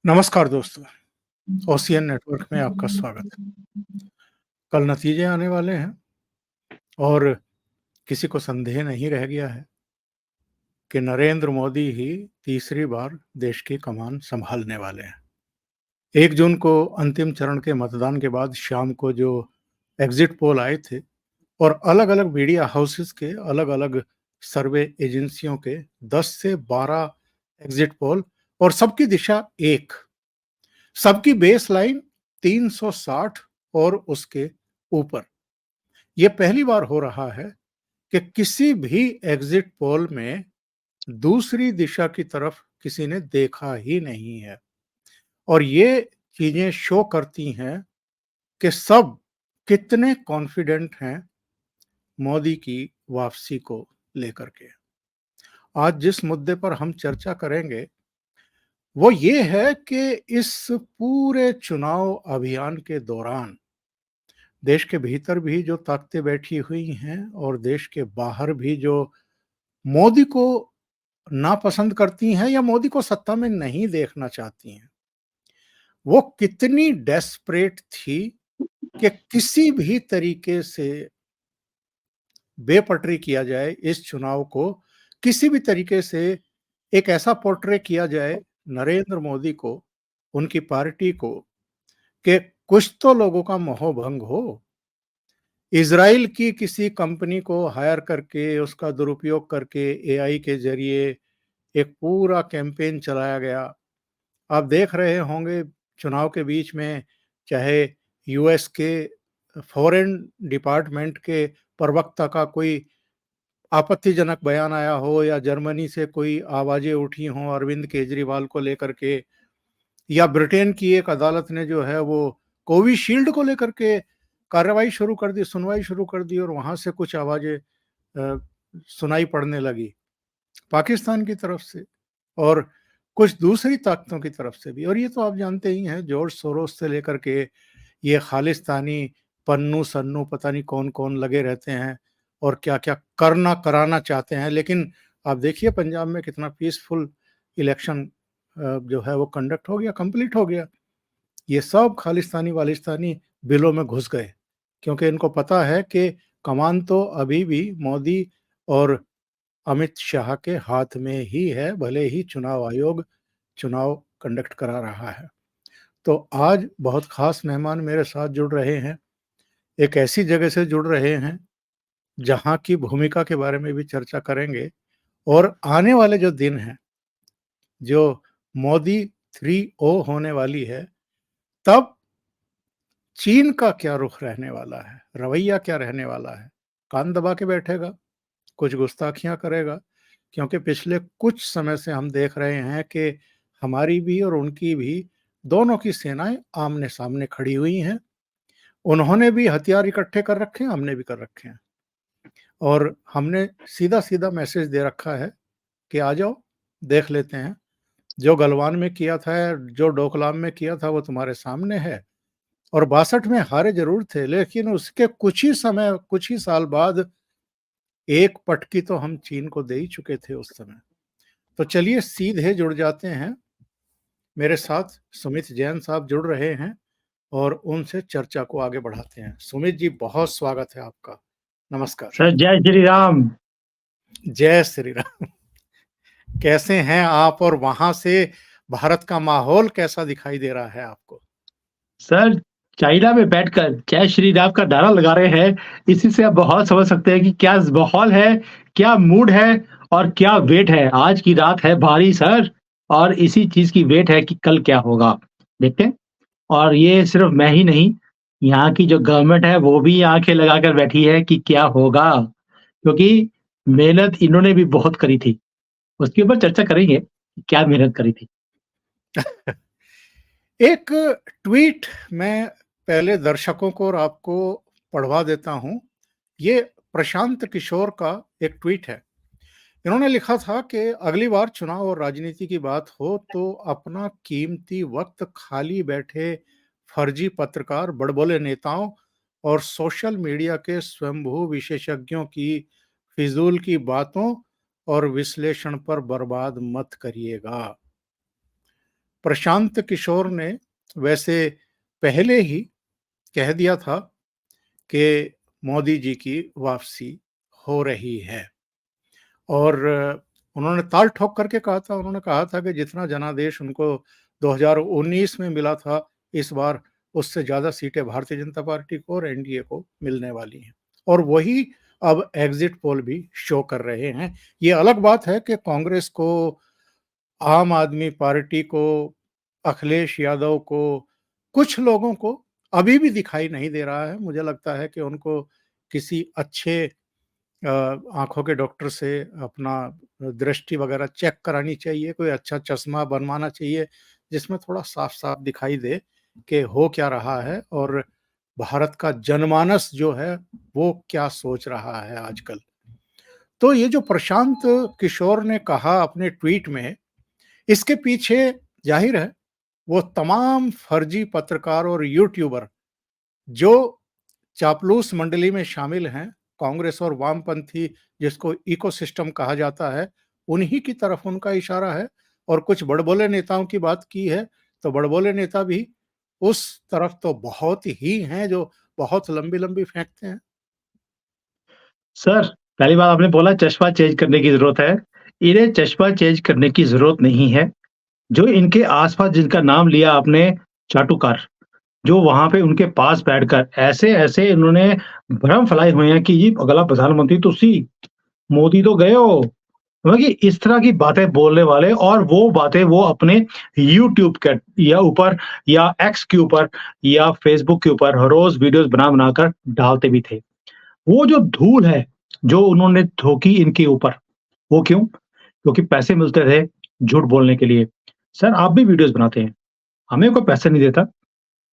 नमस्कार दोस्तों, ocean network में आपका स्वागत है। कल नतीजे आने वाले हैं और किसी को संदेह नहीं रह गया है कि नरेंद्र मोदी ही तीसरी बार देश की कमान संभालने वाले हैं। 1 जून को अंतिम चरण के मतदान के बाद शाम को जो एग्जिट पोल आए थे और अलग-अलग मीडिया हाउसेस के अलग-अलग सर्वे एजेंसियों के 10 से 12 एग्जिट पोल और सबकी दिशा एक, सबकी बेस लाइन 360 और उसके ऊपर। यह पहली बार हो रहा है कि किसी भी एग्जिट पोल में दूसरी दिशा की तरफ किसी ने देखा ही नहीं है और ये चीजें शो करती हैं कि सब कितने कॉन्फिडेंट हैं मोदी की वापसी को लेकर के। आज जिस मुद्दे पर हम चर्चा करेंगे वो ये है कि इस पूरे चुनाव अभियान के दौरान देश के भीतर भी जो ताकतें बैठी हुई हैं और देश के बाहर भी जो मोदी को नापसंद करती हैं या मोदी को सत्ता में नहीं देखना चाहती हैं, वो कितनी डेस्परेट थी कि किसी भी तरीके से बेपटरी किया जाए इस चुनाव को, किसी भी तरीके से एक ऐसा पोर्ट्रे किया जाए नरेंद्र मोदी को, उनकी पार्टी को, कि कुछ तो लोगों का मोहभंग हो। इज़राइल की किसी कंपनी को हायर करके, उसका दुरुपयोग करके एआई के ज़रिए एक पूरा कैंपेन चलाया गया। आप देख रहे होंगे चुनाव के बीच में चाहे यूएस के फॉरेन डिपार्टमेंट के प्रवक्ता का कोई आपत्तिजनक बयान आया हो या जर्मनी से कोई आवाज़ें उठी हों अरविंद केजरीवाल को लेकर के, या ब्रिटेन की एक अदालत ने जो है वो कोविशील्ड को लेकर के कार्रवाई शुरू कर दी, सुनवाई शुरू कर दी और वहाँ से कुछ आवाज़ें सुनाई पड़ने लगी पाकिस्तान की तरफ से और कुछ दूसरी ताकतों की तरफ से भी। और ये तो आप जानते ही हैं, जॉर्ज सोरोस से लेकर के ये खालिस्तानी पन्नू सन्नू पता नहीं कौन-कौन लगे रहते हैं और क्या-क्या करना कराना चाहते हैं। लेकिन आप देखिए पंजाब में कितना पीसफुल इलेक्शन जो है वो कंडक्ट हो गया, कंप्लीट हो गया। ये सब खालिस्तानी-वालिस्तानी बिलों में घुस गए क्योंकि इनको पता है कि कमान तो अभी भी मोदी और अमित शाह के हाथ में ही है, भले ही चुनाव आयोग चुनाव कंडक्ट करा रहा है। तो आज बहुत खास मेहमान मेरे साथ जुड़ रहे हैं, एक ऐसी जगह से जुड़ रहे हैं जहाँ की भूमिका के बारे में भी चर्चा करेंगे और आने वाले जो दिन हैं, जो मोदी 3O होने वाली है, तब चीन का क्या रुख रहने वाला है, रवैया क्या रहने वाला है, कान दबा के बैठेगा, कुछ गुस्ताखियां करेगा, क्योंकि पिछले कुछ समय से हम देख रहे हैं कि हमारी भी और उनकी भी दोनों की सेनाएं आमने सामने खड़ी हुई हैं। उन्होंने भी हथियार इकट्ठे कर रखे हैं, हमने भी कर रखे हैं और हमने सीधा सीधा मैसेज दे रखा है कि आ जाओ, देख लेते हैं। जो गलवान में किया था, जो डोकलाम में किया था, वो तुम्हारे सामने है। और 62 में हारे जरूर थे, लेकिन उसके कुछ ही साल बाद एक पटकी तो हम चीन को दे ही चुके थे उस समय। तो चलिए सीधे जुड़ जाते हैं। मेरे साथ सुमित जैन साहब जुड़ रहे हैं और उनसे चर्चा को आगे बढ़ाते हैं। सुमित जी, बहुत स्वागत है आपका। नमस्कार। सर जय श्री राम। जय श्री राम। कैसे हैं आप और वहां से भारत का माहौल कैसा दिखाई दे रहा है आपको? सर चाइना में बैठकर जय श्री राम का नारा लगा रहे हैं, इसी से आप बहुत समझ सकते हैं कि क्या माहौल है, क्या मूड है और क्या वेट है। आज की रात है भारी सर, और इसी चीज की वेट है कि कल क्या होगा, देखते हैं। और ये सिर्फ मैं ही नहीं, यहाँ की जो गवर्नमेंट है वो भी आंखें लगाकर बैठी है कि क्या होगा, क्योंकि मेहनत इन्होंने भी बहुत करी थी। उसके ऊपर चर्चा करेंगे कि क्या मेहनत करी थी। एक ट्वीट मैं पहले दर्शकों को और आपको पढ़वा देता हूं। ये प्रशांत किशोर का एक ट्वीट है। इन्होंने लिखा था कि अगली बार चुनाव और राजनीति की बात हो तो अपना कीमती वक्त खाली बैठे फर्जी पत्रकार, बड़बोले नेताओं और सोशल मीडिया के स्वयंभू विशेषज्ञों की फिजूल की बातों और विश्लेषण पर बर्बाद मत करिएगा। प्रशांत किशोर ने वैसे पहले ही कह दिया था कि मोदी जी की वापसी हो रही है और उन्होंने ताल ठोक करके कहा था, उन्होंने कहा था कि जितना जनादेश उनको 2019 में मिला था, इस बार उससे ज़्यादा सीटें भारतीय जनता पार्टी को और एनडीए को मिलने वाली हैं और वही अब एग्ज़िट पोल भी शो कर रहे हैं। ये अलग बात है कि कांग्रेस को, आम आदमी पार्टी को, अखिलेश यादव को, कुछ लोगों को अभी भी दिखाई नहीं दे रहा है। मुझे लगता है कि उनको किसी अच्छे आँखों के डॉक्टर से अपना दृष्टि वगैरह चेक करानी चाहिए, कोई अच्छा चश्मा बनवाना चाहिए, जिसमें थोड़ा साफ-साफ दिखाई दे कि हो क्या रहा है और भारत का जनमानस जो है, वो क्या सोच रहा है आजकल। तो ये जो प्रशांत किशोर ने कहा अपने ट्वीट में, इसके पीछे ज़ाहिर है, वो तमाम फर्जी पत्रकार और यूट्यूबर जो चापलूस मंडली में शामिल हैं, कांग्रेस और वामपंथी जिसको इकोसिस्टम कहा जाता है, उन्हीं की तरफ उनका इशारा है और कुछ बड़बोले नेताओं की बात की है, तो बड़बोले नेता भी उस तरफ तो बहुत ही हैं जो बहुत लंबी-लंबी फेंकते हैं। सर, पहली बात आपने बोला चश्मा चेंज करने की ज़रूरत है। इन्हें चश्मा चेंज करने की ज़रूरत नहीं है। जो इनके आस-पास जिनका नाम लिया आपने चाटुकार, जो वहाँ पे उनके पास बैठकर ऐसे-ऐसे इन्होंने भ्रम फैलाए हुए हैं कि ये अगला प्रधानमंत्री तो मोदी तो गए हो। मतलब कि इस तरह की बातें बोलने वाले और वो बातें वो अपने यूट्यूब के या ऊपर या एक्स के ऊपर या फेसबुक के ऊपर हर रोज़ वीडियोज़ बना-बना कर डालते भी थे। वो जो धूल है, जो उन्होंने थोकी इनके ऊपर, वो क्यों? क्योंकि पैसे मिलते थे झूठ बोलने के लिए। सर आप भी वीडियोज़ बनाते हैं, हमें कोई पैसे नहीं देता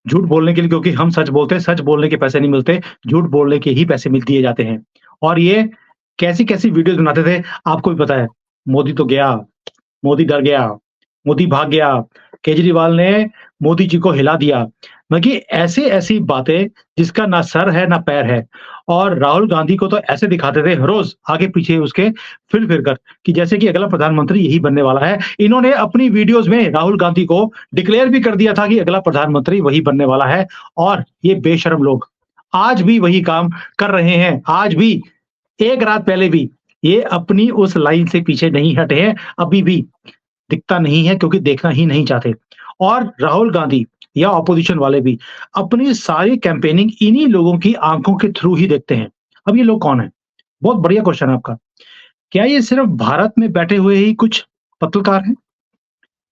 झूठ बोलने के लिए क्योंकि हम सच बोलते हैं, सच बोलने के पैसे नहीं मिलते, झूठ बोलने के ही पैसे मिल दिए जाते हैं। और ये कैसी-कैसी वीडियोज़ बनाते थे, आपको भी पता है। मोदी तो गया, मोदी डर गया, मोदी भाग गया, केजरीवाल ने मोदी जी को हिला दिया। मतलब कि ऐसी-ऐसी बातें जिसका ना सर है ना पैर है और राहुल गांधी को तो ऐसे दिखाते थे हर रोज़ आगे-पीछे उसके फिर-फिर कर कि जैसे कि अगला प्रधानमंत्री यही बनने वाला है। इन्होंने अपनी वीडियोज़ में राहुल गांधी को डिक्लेयर भी कर दिया था कि अगला प्रधानमंत्री वही बनने वाला है और ये बेशर्म लोग आज भी वही काम कर रहे हैं। आज भी, एक रात पहले भी ये अपनी उस लाइन से पीछे नहीं हटे हैं, अभी भी। दिखता नहीं है क्योंकि देखना ही नहीं चाहते। और राहुल गांधी या ऑपोजिशन वाले भी अपनी सारी कैंपेनिंग इन्हीं लोगों की आँखों के थ्रू ही देखते हैं। अब ये लोग कौन हैं? बहुत बढ़िया क्वेश्चन है आपका। क्या ये सिर्फ भारत में बैठे हुए ही कुछ पत्रकार हैं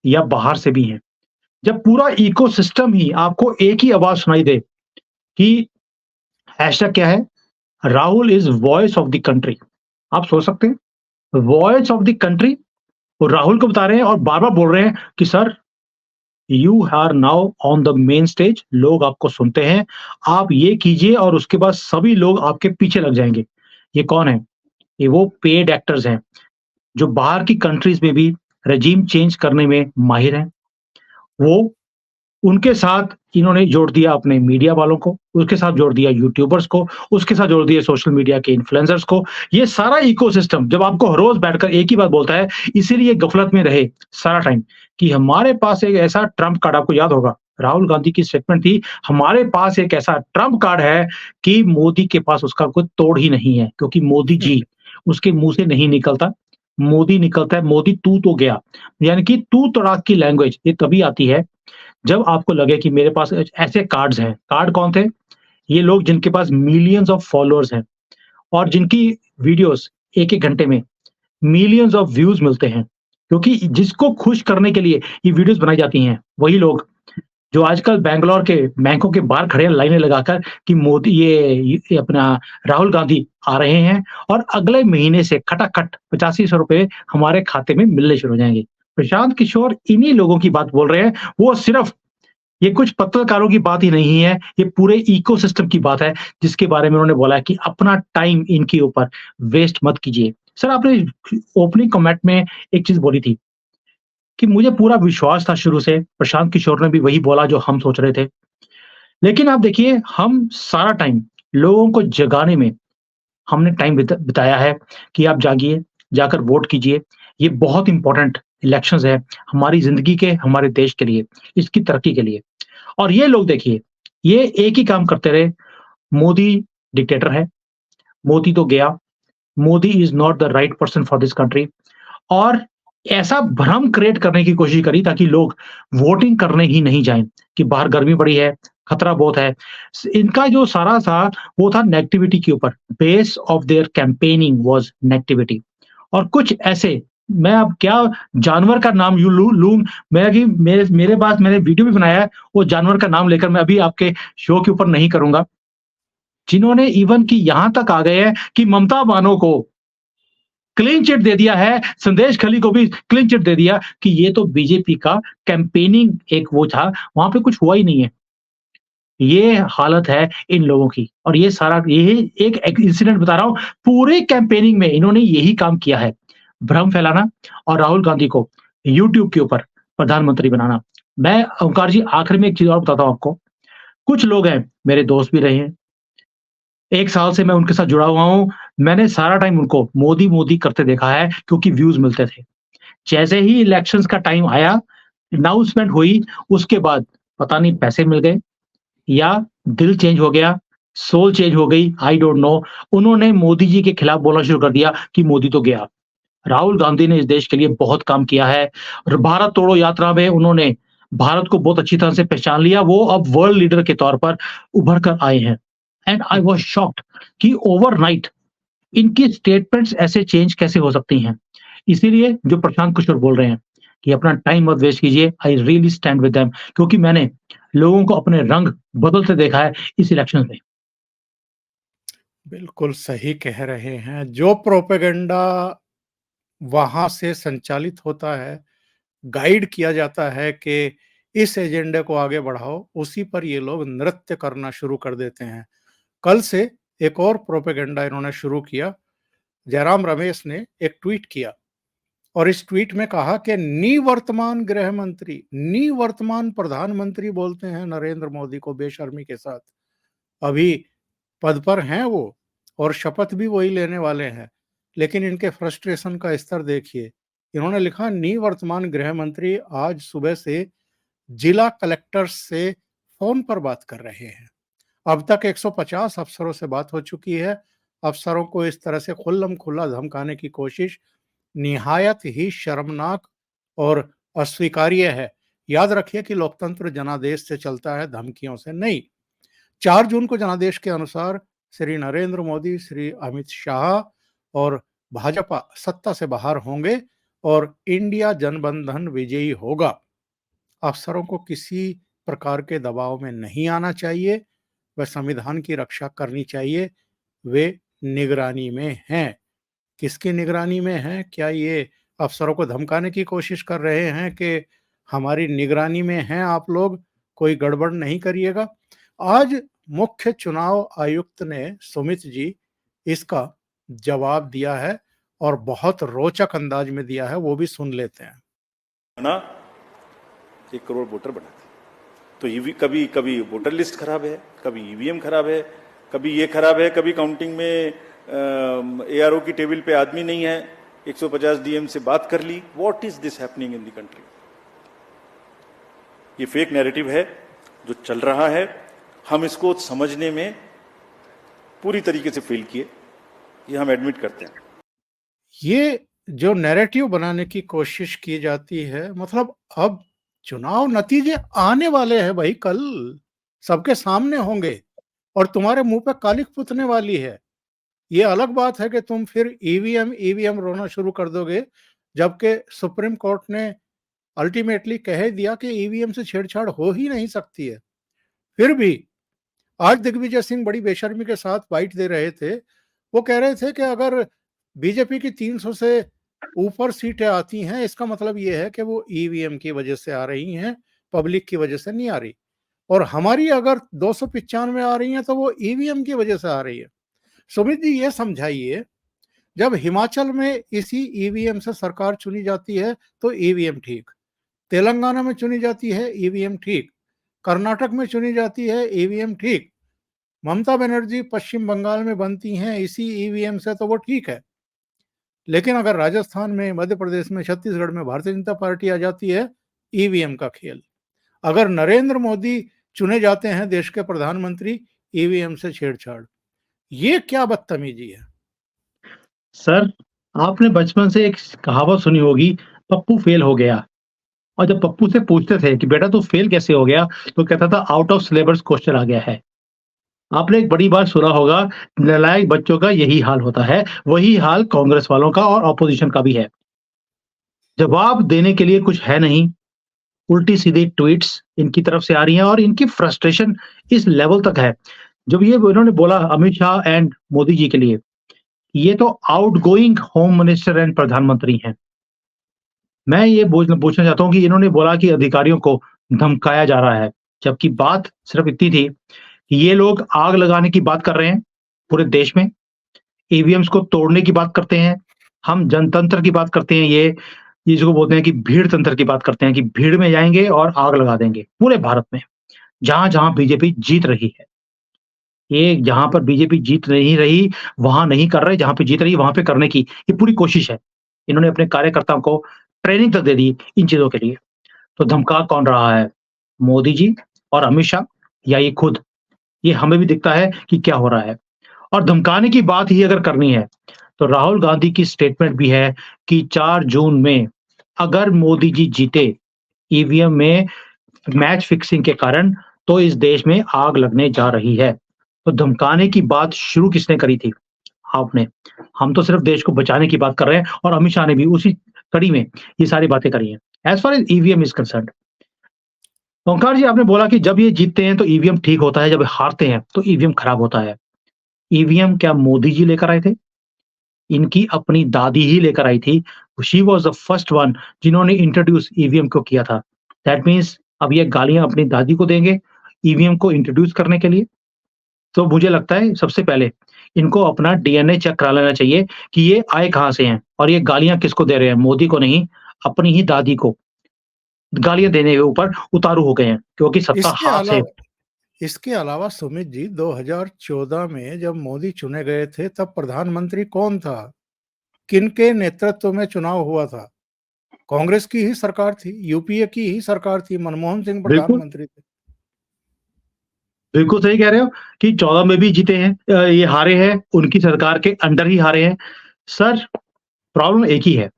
या बाहर से भी हैं? जब पूरा इकोसिस्टम ही आपको एक ही आवाज़ सुनाई दे कि हैशटैग क्या है? Rahul is voice of the country. आप सोच सकते हैं? वॉइस ऑफ द कंट्री वो राहुल को बता रहे हैं और बार-बार बोल रहे हैं कि sir you are now on the main stage लोग आपको सुनते हैं, आप ये कीजिए और उसके बाद सभी लोग आपके पीछे लग जाएँगे। ये कौन है? ये वो पेड एक्टर्स हैं, जो बाहर की कंट्रीज़ में भी रेजीम चेंज करने में माहिर हैं। वो उनके साथ इन्होंने जोड़ दिया अपने मीडिया वालों को, उसके साथ जोड़ दिया यूट्यूबर्स को, उसके साथ जोड़ दिया सोशल मीडिया के इन्फ्लुएंसर्स को। ये सारा इकोसिस्टम जब आपको हर रोज़ बैठकर एक ही बात बोलता है, इसीलिए गफ़लत में रहे सारा टाइम कि हमारे पास एक ऐसा ट्रम्प कार्ड आपको याद होगा, राहुल गांधी की स्टेटमेंट थी, हमारे पास एक ऐसा ट्रम्प कार्ड है कि मोदी के पास उसका कोई तोड़ ही नहीं है, क्योंकि मोदी जी उसके मुँह से नहीं निकलता, मोदी निकलता है, मोदी तू तो गया। यानी कि तू तड़ाक की लैंग्वेज ये तभी आती है जब आपको लगे कि मेरे पास ऐसे कार्ड्स हैं। कार्ड कौन थे? ये लोग जिनके पास मिलियंस ऑफ फॉलोअर्स हैं और जिनकी वीडियोज़ 1-1 घंटे में मिलियंस ऑफ व्यूज़ मिलते हैं। क्योंकि जिसको खुश करने के लिए ये वीडियोज़ बनाई जाती हैं, वही लोग जो आजकल बैंगलोर के बैंकों के बाहर खड़े हैं लाइनें लगाकर कि मोदी ये अपना राहुल गांधी आ रहे हैं और अगले महीने से खटाखट 8500 रुपए हमारे खाते में मिलने शुरू हो जाएँगे। प्रशांत किशोर इन्हीं लोगों की बात बोल रहे हैं। वो सिर्फ ये कुछ पत्रकारों की बात ही नहीं है, ये पूरे इकोसिस्टम की बात है, जिसके बारे में उन्होंने बोला है कि अपना टाइम इनके ऊपर वेस्ट मत कीजिए। सर आपने ओपनिंग कमेंट में एक चीज़ बोली थी कि मुझे पूरा विश्वास था शुरू से, प्रशांत किशोर ने भी वही बोला जो हम सोच रहे थे। लेकिन आप देखिए हम सारा टाइम लोगों को जगाने में हमने टाइम बिताया है कि आप जागिए, जाकर वोट कीजिए। ये बहुत इम्पोर्टेंट इलेक्शंस है, हमारी ज़िंदगी के, हमारे देश के लिए, इसकी तरक्की के लिए। और ये लोग देखिए, ये एक ही काम करते रहे, मोदी डिक्टेटर है, मोदी तो गया, Modi is not the right person for this country. और ऐसा भ्रम क्रिएट करने की कोशिश करी ताकि लोग वोटिंग करने ही नहीं जाएँ, कि बाहर गर्मी बड़ी है, खतरा बहुत है। इनका जो सारा था, वो था नेगेटिविटी के ऊपर। Base of their campaigning was negativity. और कुछ ऐसे, मैं अब क्या जानवर का नाम यूँ लूँ, मैं कि मेरे पास मैंने वीडियो भी बनाया है, वो जानवर का नाम लेकर मैं अभी आपके शो के ऊपर नहीं करूँगा। जिन्होंने इवन कि यहाँ तक आ गए हैं कि ममता बानो को क्लीन चिट दे दिया है, संदेश खली को भी क्लीन चिट दे दिया कि ये तो बीजेपी का कैंपेनिंग एक वो था, वहाँ पे कुछ हुआ ही नहीं है। ये हालत है इन लोगों की। और ये सारा ये एक इंसिडेंट बता रहा हूँ, पूरे कैंपेनिंग में इन्होंने यही काम किया है, भ्रम फैलाना और राहुल गांधी को यूट्यूब के ऊपर प्रधानमंत्री बनाना। मैं ओंकार जी आखिर में एक चीज़ और बताता हूँ आपको, कुछ लोग हैं, मेरे दोस्त भी रहे हैं, 1 साल से मैं उनके साथ जुड़ा हुआ हूँ, मैंने सारा टाइम उनको मोदी, मोदी करते देखा है क्योंकि व्यूज़ मिलते थे। जैसे ही इलेक्शंस का टाइम आया, अनाउंसमेंट हुई, उसके बाद पता नहीं पैसे मिल गए या दिल चेंज हो गया, सोल चेंज हो गई, आई डोंट नो। उन्होंने मोदी जी के खिलाफ बोलना शुरू कर दिया कि मोदी तो गया। राहुल गांधी ने इस देश के लिए बहुत काम किया है। और भारत तोड़ो यात्रा में उन्होंने भारत को बहुत अच्छी तरह से पहचान लिया। वो अब वर्ल्ड लीडर के तौर पर उभर कर आए हैं। एंड आई वाज़ शॉक्ड कि ओवरनाइट इनकी स्टेटमेंट्स ऐसे चेंज कैसे हो सकती हैं। इसीलिए जो प्रशांत किशोर बोल रहे हैं कि अपना टाइम मत वेस्ट कीजिए, I really stand with them, क्योंकि मैंने लोगों को अपने रंग बदलते देखा है इस इलेक्शन में। बिल्कुल सही कह रहे हैं। जो प्रोपेगेंडा वहाँ से संचालित होता है, गाइड किया जाता है कि इस एजेंडे को आगे बढ़ाओ, उसी पर ये लोग नृत्य करना शुरू कर देते हैं। कल से एक और प्रोपेगेंडा इन्होंने शुरू किया। जयराम रमेश ने एक ट्वीट किया और इस ट्वीट में कहा कि निवर्तमान गृह मंत्री, निवर्तमान प्रधानमंत्री बोलते हैं नरेंद्र मोदी को बेशर्मी के साथ। अभी पद पर हैं वो और शपथ भी वही लेने वाले हैं, लेकिन इनके फ्रस्ट्रेशन का स्तर देखिए। इन्होंने लिखा, निवर्तमान गृह मंत्री आज सुबह से जिला कलेक्टर्स से फोन पर बात कर रहे हैं। अब तक 150 अफसरों से बात हो चुकी है। अफसरों को इस तरह से खुल्लम खुल्ला धमकाने की कोशिश निहायत ही शर्मनाक और अस्वीकार्य है। याद रखिए कि लोकतंत्र जनादेश से चलता है, धमकियों से नहीं। 4 जून को जनादेश के अनुसार श्री नरेंद्र मोदी, श्री अमित शाह और भाजपा सत्ता से बाहर होंगे और इंडिया जनबंधन विजयी होगा। अफसरों को किसी प्रकार के दबाव में नहीं आना चाहिए, वह संविधान की रक्षा करनी चाहिए। वे निगरानी में हैं। किसकी निगरानी में हैं? क्या ये अफसरों को धमकाने की कोशिश कर रहे हैं कि हमारी निगरानी में हैं आप लोग, कोई गड़बड़ नहीं करिएगा? आज मुख्य चुनाव आयुक्त ने सुमित जी इसका जवाब दिया है और बहुत रोचक अंदाज में दिया है, वो भी सुन लेते हैं। ना 1 करोड़ वोटर बनाते, तो ईवी कभी कभी वोटर लिस्ट खराब है, कभी ईवीएम खराब है, कभी ये खराब है, कभी काउंटिंग में एआरओ की टेबल पे आदमी नहीं है, 150 डीएम से बात कर ली। What is this happening in the country? ये फेक नैरेटिव है जो चल रहा है। हम इसको समझने में पूरी तरीके से फेल किए, ये हम एडमिट करते हैं। ये जो नैरेटिव बनाने की कोशिश की जाती है, मतलब अब चुनाव नतीजे आने वाले हैं भाई, कल सबके सामने होंगे और तुम्हारे मुंह पे कालिख पुतने वाली है। ये अलग बात है कि तुम फिर ईवीएम ईवीएम रोना शुरू कर दोगे, जबकि सुप्रीम कोर्ट ने अल्टीमेटली कह दिया कि ईवीएम से छेड़छाड़ हो ही नहीं सकती है। फिर भी आज दिग्विजय सिंह बड़ी बेशर्मी के साथ बाइट दे रहे थे। वो कह रहे थे कि अगर बीजेपी की 300 से ऊपर सीटें आती हैं, इसका मतलब ये है कि वो ईवीएम की वजह से आ रही हैं, पब्लिक की वजह से नहीं आ रही। और हमारी अगर 295 आ रही हैं तो वो ईवीएम की वजह से आ रही है। सुमित जी ये समझाइए, जब हिमाचल में इसी ईवीएम से सरकार चुनी जाती है तो ईवीएम ठीक, तेलंगाना में चुनी जाती है ईवीएम ठीक, कर्नाटक में चुनी जाती है ईवीएम ठीक, ममता बनर्जी पश्चिम बंगाल में बनती हैं इसी ईवीएम से तो वो ठीक है। लेकिन अगर राजस्थान में, मध्य प्रदेश में, छत्तीसगढ़ में भारतीय जनता पार्टी आ जाती है, ईवीएम का खेल। अगर नरेंद्र मोदी चुने जाते हैं देश के प्रधानमंत्री, ईवीएम से छेड़छाड़। ये क्या बदतमीजी है? सर, आपने बचपन से एक कहावत सुनी होगी, पप्पू फेल हो गया। और जब पप्पू से पूछते थे कि बेटा तू फेल कैसे हो गया, तो कहता था आउट ऑफ सिलेबस क्वेश्चन आ गया है। आपने एक बड़ी बात सुना होगा, नालायक बच्चों का यही हाल होता है, वही हाल कांग्रेस वालों का और ऑपोजिशन का भी है। जवाब देने के लिए कुछ है नहीं, उल्टी-सीधी ट्वीट्स इनकी तरफ से आ रही हैं और इनकी फ्रस्ट्रेशन इस लेवल तक है। जब ये इन्होंने बोला अमित शाह एंड मोदी जी के लिए, ये तो आउटगोइंग होम मिनिस्टर एंड प्रधानमंत्री हैं। मैं ये पूछना चाहता हूँ कि इन्होंने बोला कि अधिकारियों को धमकाया जा रहा है, जबकि बात सिर्फ इतनी थी कि ये लोग आग लगाने की बात कर रहे हैं पूरे देश में, ईवीएम्स को तोड़ने की बात करते हैं, हम जनतंत्र की बात करते हैं, ये जिसको बोलते हैं कि भीड़ तंत्र की बात करते हैं कि भीड़ में जाएँगे और आग लगा देंगे पूरे भारत में, जहाँ-जहाँ बीजेपी जीत रही है। ये जहाँ पर बीजेपी जीत नहीं रही, वहाँ नहीं कर रहे, जहाँ पे जीत रही है, वहाँ पे करने की ये पूरी कोशिश है। इन्होंने अपने कार्यकर्ताओं को ट्रेनिंग तक दे दी इन चीज़ों के लिए। तो धमका कौन रहा है? मोदी जी और अमित शाह या ये खुद? ये हमें भी दिखता है कि क्या हो रहा है। और धमकाने की बात ही अगर करनी है, तो राहुल गांधी की स्टेटमेंट भी है कि 4 जून में अगर मोदी जी जीते ईवीएम में मैच फिक्सिंग के कारण, तो इस देश में आग लगने जा रही है। तो धमकाने की बात शुरू किसने करी थी? आपने। हम तो सिर्फ देश को बचाने की बात कर रहे हैं और अमित शाह ने भी उसी कड़ी में ये सारी बातें करी हैं। As far as EVM is concerned, Omkar ji आपने बोला कि जब ये जीतते हैं तो ईवीएम ठीक होता है, जब हारते हैं तो ईवीएम खराब होता है। ईवीएम क्या मोदी जी लेकर आए थे? इनकी अपनी दादी ही लेकर आई थी। She was the first one जिन्होंने इंट्रोड्यूस ईवीएम को किया था। दैट मीन्स अब ये गालियाँ अपनी दादी को देंगे ईवीएम को इंट्रोड्यूस करने के लिए। तो मुझे लगता है सबसे पहले इनको अपना डीएनए चेक करा लेना चाहिए कि ये आए कहाँ से हैं और ये गालियाँ किसको दे रहे हैं, मोदी को नहीं, अपनी ही दादी को। गालियाँ देने के ऊपर उतारू हो गए हैं क्योंकि सत्ता इसके हाथ से। अलावा इसके अलावा सुमित जी, 2014 में जब मोदी चुने गए थे, तब प्रधानमंत्री कौन था? किनके नेतृत्व में चुनाव हुआ था? कांग्रेस की ही सरकार थी, यूपीए की ही सरकार थी, मनमोहन सिंह बिल्कुल, प्रधानमंत्री थे। बिल्कुल सही कह रहे हो कि 14 में भी जीते हैं, ये हारे हैं, उनकी सरकार के अंडर ही हारे हैं। सर, प्रॉब्लम एक ही है,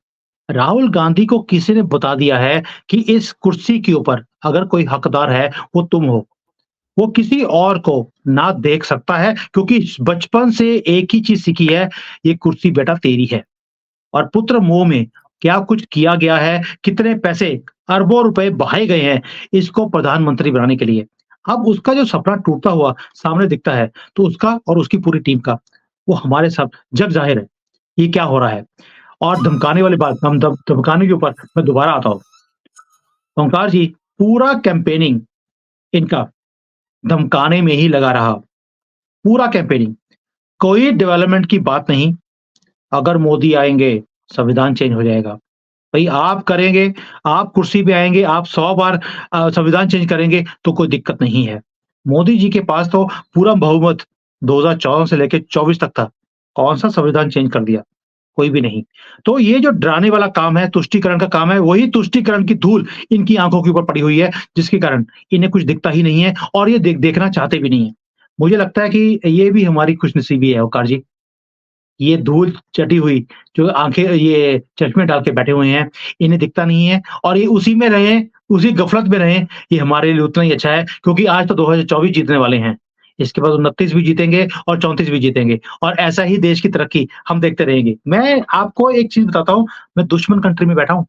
राहुल गांधी को किसी ने बता दिया है कि इस कुर्सी के ऊपर अगर कोई हकदार है, वो तुम हो। वो किसी और को ना देख सकता है क्योंकि बचपन से एक ही चीज़ सीखी है, ये कुर्सी बेटा तेरी है। और पुत्र मोह में क्या कुछ किया गया है, कितने पैसे, अरबों रुपए बहाए गए हैं इसको प्रधानमंत्री बनाने के लिए। अब उसका जो सपना टूटता हुआ सामने दिखता है, तो उसका और उसकी पूरी टीम का, वो हमारे सब जग ज़ाहिर है, ये क्या हो रहा है। और धमकाने वाली बात, हम धमकाने के ऊपर मैं दोबारा आता हूँ। ओंकार जी, पूरा कैंपेनिंग इनका धमकाने में ही लगा रहा, पूरा कैंपेनिंग। कोई डेवलपमेंट की बात नहीं, अगर मोदी आएँगे, संविधान चेंज हो जाएगा। भई आप करेंगे, आप कुर्सी पे आएँगे, आप 100 बार संविधान चेंज करेंगे तो कोई दिक्कत नहीं है। मोदी जी के पास तो पूरा बहुमत 2014 से लेके 24 तक था। कौन-सा संविधान चेंज कर दिया? कोई भी नहीं। तो ये जो डराने वाला काम है, तुष्टीकरण का काम है, वही तुष्टीकरण की धूल इनकी आँखों के ऊपर पड़ी हुई है, जिसके कारण इन्हें कुछ दिखता ही नहीं है और ये देखना चाहते भी नहीं है। मुझे लगता है कि ये भी हमारी खुशनसीबी है ओंकार जी। ये धूल चटी हुई जो आँखें, ये चश्मे डाल के बैठे हुए हैं, इन्हें दिखता नहीं है और ये उसी में रहें, उसी गफ़लत में रहें, ये हमारे लिए उतना ही अच्छा है क्योंकि आज तो 2024 जीतने वाले हैं। इसके बाद 29 भी जीतेंगे और 34 भी जीतेंगे और ऐसा ही देश की तरक्की हम देखते रहेंगे। मैं आपको एक चीज़ बताता हूँ, मैं दुश्मन कंट्री में बैठा हूँ,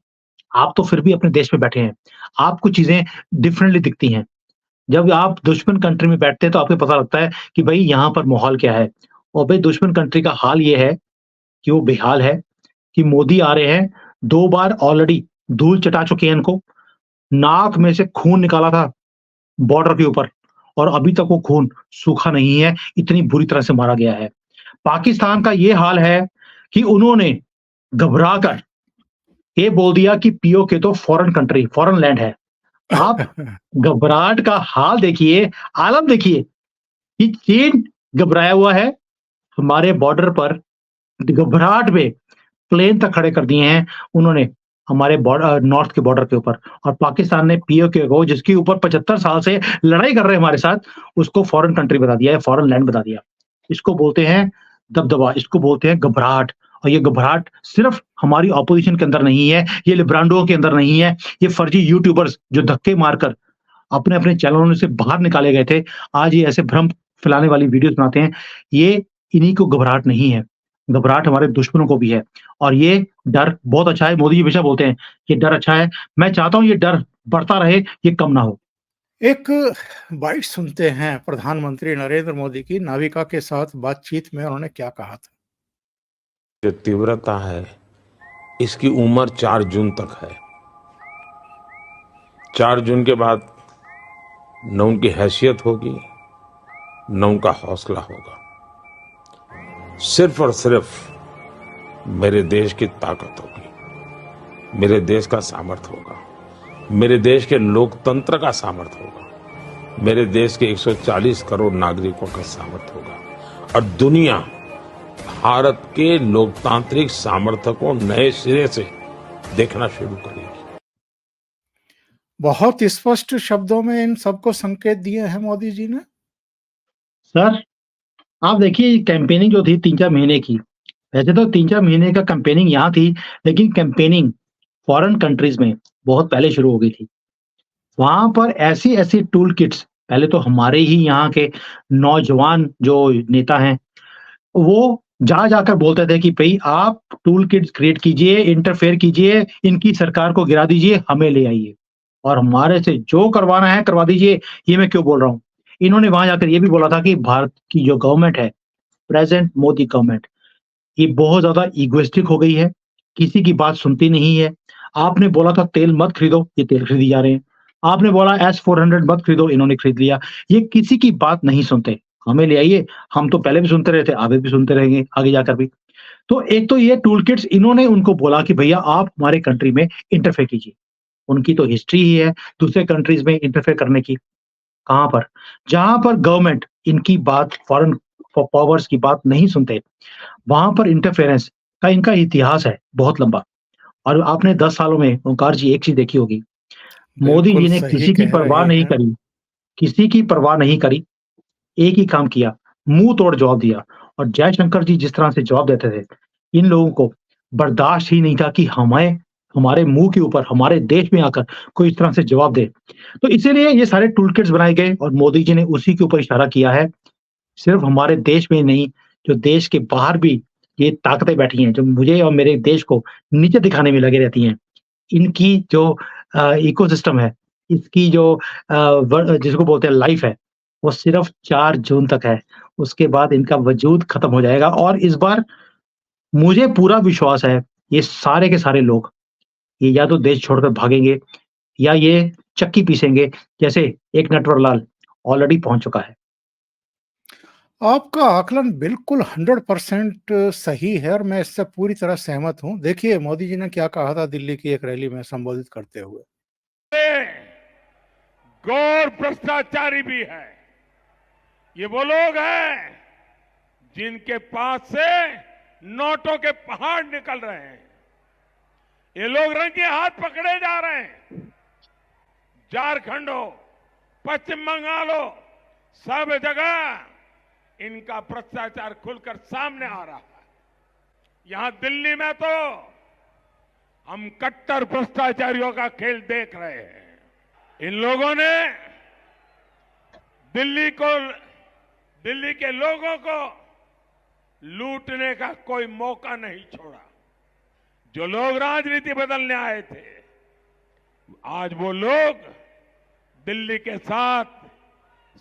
आप तो फिर भी अपने देश में बैठे हैं। आपको चीज़ें डिफरेंटली दिखती हैं। जब आप दुश्मन कंट्री में बैठते हैं तो आपको पता लगता है कि भई यहाँ पर माहौल क्या है और भई दुश्मन कंट्री का हाल ये है कि वो बेहाल है, कि मोदी आ रहे हैं, 2 बार ऑलरेडी धूल चटा चुके हैं इनको, नाक में से खून निकाला था बॉर्डर के ऊपर और अभी तक वो खून सूखा नहीं है, इतनी बुरी तरह से मारा गया है। पाकिस्तान का ये हाल है कि उन्होंने घबराकर ये बोल दिया कि पीओके तो फॉरेन कंट्री, फॉरेन लैंड है। आप घबराहट का हाल देखिए, आलम देखिए कि चीन घबराया हुआ है, हमारे बॉर्डर पर घबराहट में प्लेन तक खड़े कर दिए हैं उन्होंने हमारे नॉर्थ के बॉर्डर के ऊपर। और पाकिस्तान ने पीओके को, जिसके ऊपर 75 साल से लड़ाई कर रहे हैं हमारे साथ, उसको फॉरेन कंट्री बता दिया है, फॉरेन लैंड बता दिया। इसको बोलते हैं दबदबा, इसको बोलते हैं घबराहट। और ये घबराहट सिर्फ हमारी ऑपोजिशन के अंदर नहीं है, ये लिब्रांडो के अंदर नहीं है, ये फर्जी यूट्यूबर्स जो धक्के मारकर अपने चैनलों से बाहर निकाले गए थे, आज ये ऐसे भ्रम फैलाने वाली वीडियोज़ बनाते हैं। ये इन्हीं को घबराहट नहीं है, घबराहट हमारे दुश्मनों को भी है। और ये डर बहुत अच्छा है, मोदी जी हमेशा बोलते हैं, ये डर अच्छा है। मैं चाहता हूँ ये डर बढ़ता रहे, ये कम ना हो। एक बाइट सुनते हैं प्रधानमंत्री नरेंद्र मोदी की नाविका के साथ बातचीत में उन्होंने क्या कहा था। जो तीव्रता है, इसकी उम्र 4 जून तक है। 4 जून के बाद न उनकी हैसियत होगी, न उनका हौसला होगा। सिर्फ और सिर्फ मेरे देश की ताकत होगी, मेरे देश का सामर्थ्य होगा, मेरे देश के लोकतंत्र का सामर्थ्य होगा, मेरे देश के 140 करोड़ नागरिकों का सामर्थ्य होगा। और दुनिया भारत के लोकतांत्रिक सामर्थ्य को नए सिरे से देखना शुरू करेगी। बहुत स्पष्ट शब्दों में इन सबको संकेत दिए हैं मोदी जी ने। सर, आप देखिए कैंपेनिंग जो थी 3-4 महीने की, वैसे तो 3-4 महीने का कैंपेनिंग यहाँ थी, लेकिन कैंपेनिंग फॉरेन कंट्रीज़ में बहुत पहले शुरू हो गई थी। वहाँ पर ऐसी-ऐसी टूल किट्स, पहले तो हमारे ही यहाँ के नौजवान जो नेता हैं, वो जा-जाकर बोलते थे कि भई आप टूल किट्स क्रिएट कीजिए, इंटरफेयर कीजिए, इनकी सरकार को गिरा दीजिए, हमें ले आइए और हमारे से जो करवाना है करवा दीजिए, ये मैं क्यों बोल रहा हूँ। इन्होंने वहाँ जाकर ये भी बोला था कि भारत की जो गवर्नमेंट है, प्रेज़ेंट मोदी गवर्नमेंट, ये बहुत ज़्यादा इगोइस्टिक हो गई है, किसी की बात सुनती नहीं है। आपने बोला था तेल मत खरीदो, ये तेल खरीदी जा रहे हैं। आपने बोला S-400 मत खरीदो, इन्होंने खरीद लिया। ये किसी की बात नहीं सुनते। हमें ले आइए, हम तो पहले भी सुनते रहे थे, आगे भी सुनते रहेंगे, आगे जाकर भी। तो एक तो ये टूल किट्स इन्होंने उनको बोला कि भैया आप हमारे कंट्री में इंटरफेयर कीजिए। उनकी तो हिस्ट्री ही है दूसरे कंट्रीज़ में इंटरफेयर करने की। कहाँ पर? जहाँ पर गवर्नमेंट इनकी बात, फॉरेन पावर्स की बात नहीं सुनते, वहाँ पर इंटरफेरेंस का इनका इतिहास है बहुत लंबा। और आपने 10 सालों में ओंकार जी एक चीज़ देखी होगी, मोदी बिल्कुल जी ने सही किसी की कह परवाह रहे नहीं हैं। करी, किसी की परवाह नहीं करी, एक ही काम किया, मुँह तोड़ जवाब दिया। और जयशंकर जी जिस तरह से जवाब देते थे, इन लोगों को बर्दाश्त ही नहीं था कि हमें हमारे मुँह के ऊपर, हमारे देश में आकर कोई इस तरह से जवाब दे। तो इसीलिए ये सारे टूल किट्स बनाए गए और मोदी जी ने उसी के ऊपर इशारा किया है। सिर्फ हमारे देश में नहीं, जो देश के बाहर भी ये ताकतें बैठी हैं, जो मुझे और मेरे देश को नीचे दिखाने में लगी रहती हैं। इनकी जो इकोसिस्टम है, इसकी जो जिसको बोलते हैं लाइफ है, वो सिर्फ 4 जून तक है। उसके बाद इनका वजूद खत्म हो जाएगा और इस बार मुझे पूरा विश्वास है, ये सारे के सारे लोग, ये या तो देश छोड़कर भागेंगे या ये चक्की पीसेंगे, जैसे एक नटवर लाल ऑलरेडी पहुँच चुका है। आपका आकलन बिल्कुल 100% सही है और मैं इससे पूरी तरह सहमत हूँ। देखिए मोदी जी ने क्या कहा था दिल्ली की एक रैली में संबोधित करते हुए। गौर भ्रष्टाचारी भी है। ये वो लोग हैं जिनके पास से नोटों के पहाड़ निकल रहे हैं। ये लोग रंगे हाथ पकड़े जा रहे हैं। झारखंड हो, पश्चिम बंगाल हो, सब जगह इनका भ्रष्टाचार खुलकर सामने आ रहा है। यहां दिल्ली में तो हम कट्टर भ्रष्टाचारियों का खेल देख रहे हैं। इन लोगों ने दिल्ली के लोगों को लूटने का कोई मौका नहीं छोड़ा। जो लोग राजनीति बदलने आए थे, आज वो लोग दिल्ली के साथ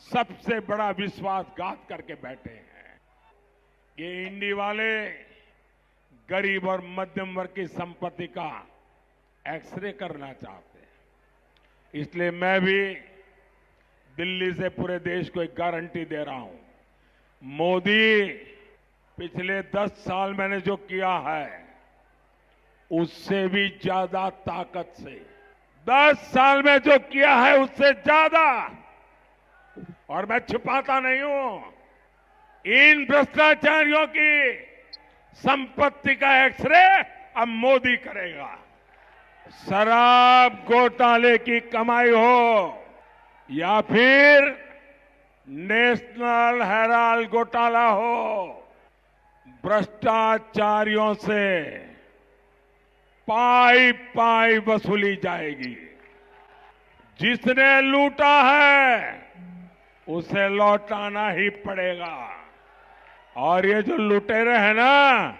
सबसे बड़ा विश्वासघात करके बैठे हैं। ये इंडी वाले गरीब और मध्यम वर्ग की संपत्ति का एक्सरे करना चाहते हैं। इसलिए मैं भी दिल्ली से पूरे देश को एक गारंटी दे रहा हूं, मोदी पिछले 10 साल मैंने जो किया है उससे भी ज्यादा ताकत से, 10 साल में जो किया है उससे ज्यादा, और मैं छुपाता नहीं हूं, इन भ्रष्टाचारियों की संपत्ति का एक्सरे अब मोदी करेगा। शराब घोटाले की कमाई हो या फिर नेशनल हेराल्ड घोटाला हो, भ्रष्टाचारियों से पाई पाई वसूली जाएगी। जिसने लूटा है उसे लौटाना ही पड़ेगा। और ये जो लुटेरे हैं ना,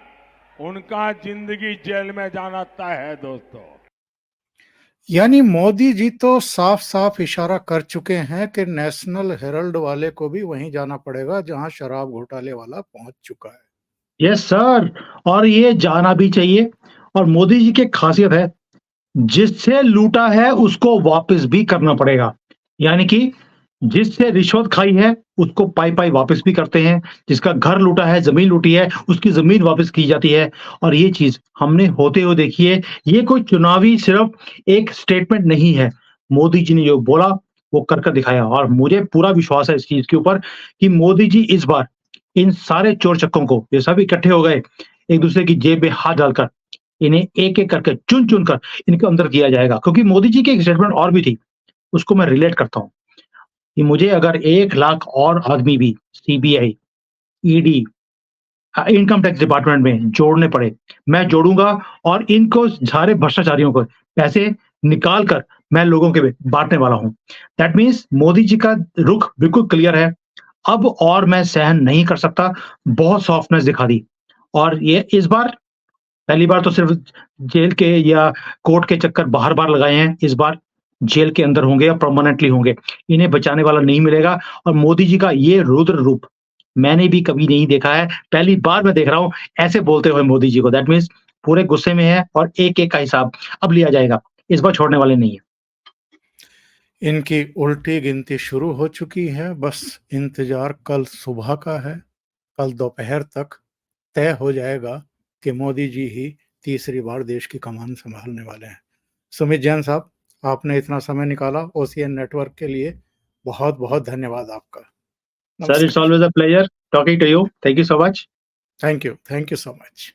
उनका जिंदगी जेल में जाना तय है दोस्तों। यानी मोदी जी तो साफ साफ इशारा कर चुके हैं कि नेशनल हेराल्ड वाले को भी वहीं जाना पड़ेगा जहां शराब घोटाले वाला पहुंच चुका है। यस सर, और ये जाना भी चाहिए। और मोदी जी की खासियत है, जिससे लूटा है उसको वापस भी करना पड़ेगा। यानी कि जिससे रिश्वत खाई है उसको पाई पाई वापस भी करते हैं, जिसका घर लूटा है, जमीन लूटी है, उसकी जमीन वापस की जाती है। और ये चीज हमने होते हुए देखी है। ये कोई चुनावी सिर्फ एक स्टेटमेंट नहीं है, मोदी जी ने जो बोला वो कर दिखाया। और मुझे पूरा विश्वास है इस चीज के ऊपर कि मोदी जी इस बार इन सारे चोर चक्कों को, ये सब इकट्ठे हो गए, एक दूसरे की जेब में हाथ डालकर इन्हें एक एक करके चुन चुन कर इनके अंदर किया जाएगा। क्योंकि मोदी जी की एक स्टेटमेंट और भी थी, उसको मैं रिलेट करता हूँ कि मुझे अगर 1 लाख और आदमी भी CBI, ED, income tax department में जोड़ने पड़े, मैं जोड़ूंगा और इनको सारे भ्रष्टाचारियों को पैसे निकाल कर मैं लोगों के बांटने वाला हूं। दैट मीन्स मोदी जी का रुख बिल्कुल क्लियर है। अब और मैं सहन नहीं कर सकता, बहुत सॉफ्टनेस दिखा दी। और ये इस बार पहली बार तो सिर्फ जेल के या कोर्ट के चक्कर बार लगाए हैं, इस बार जेल के अंदर होंगे या परमानेंटली होंगे। इन्हें बचाने वाला नहीं मिलेगा। और मोदी जी का ये रुद्र रूप मैंने भी कभी नहीं देखा है, पहली बार मैं देख रहा हूं ऐसे बोलते हुए मोदी जी को। दैट मीन्स पूरे गुस्से में है और एक एक का हिसाब अब लिया जाएगा, इस बार छोड़ने वाले नहीं है। इनकी उल्टी गिनती शुरू हो चुकी है, बस इंतजार कल सुबह का है। कल दोपहर तक तय हो जाएगा कि मोदी जी ही तीसरी बार देश की कमान संभालने वाले हैं। सुमित जैन साहब, आपने इतना समय निकाला ओसीएन नेटवर्क के लिए, बहुत बहुत धन्यवाद आपका। Sir, it's always a pleasure talking to you. Thank you so much. Thank you so much.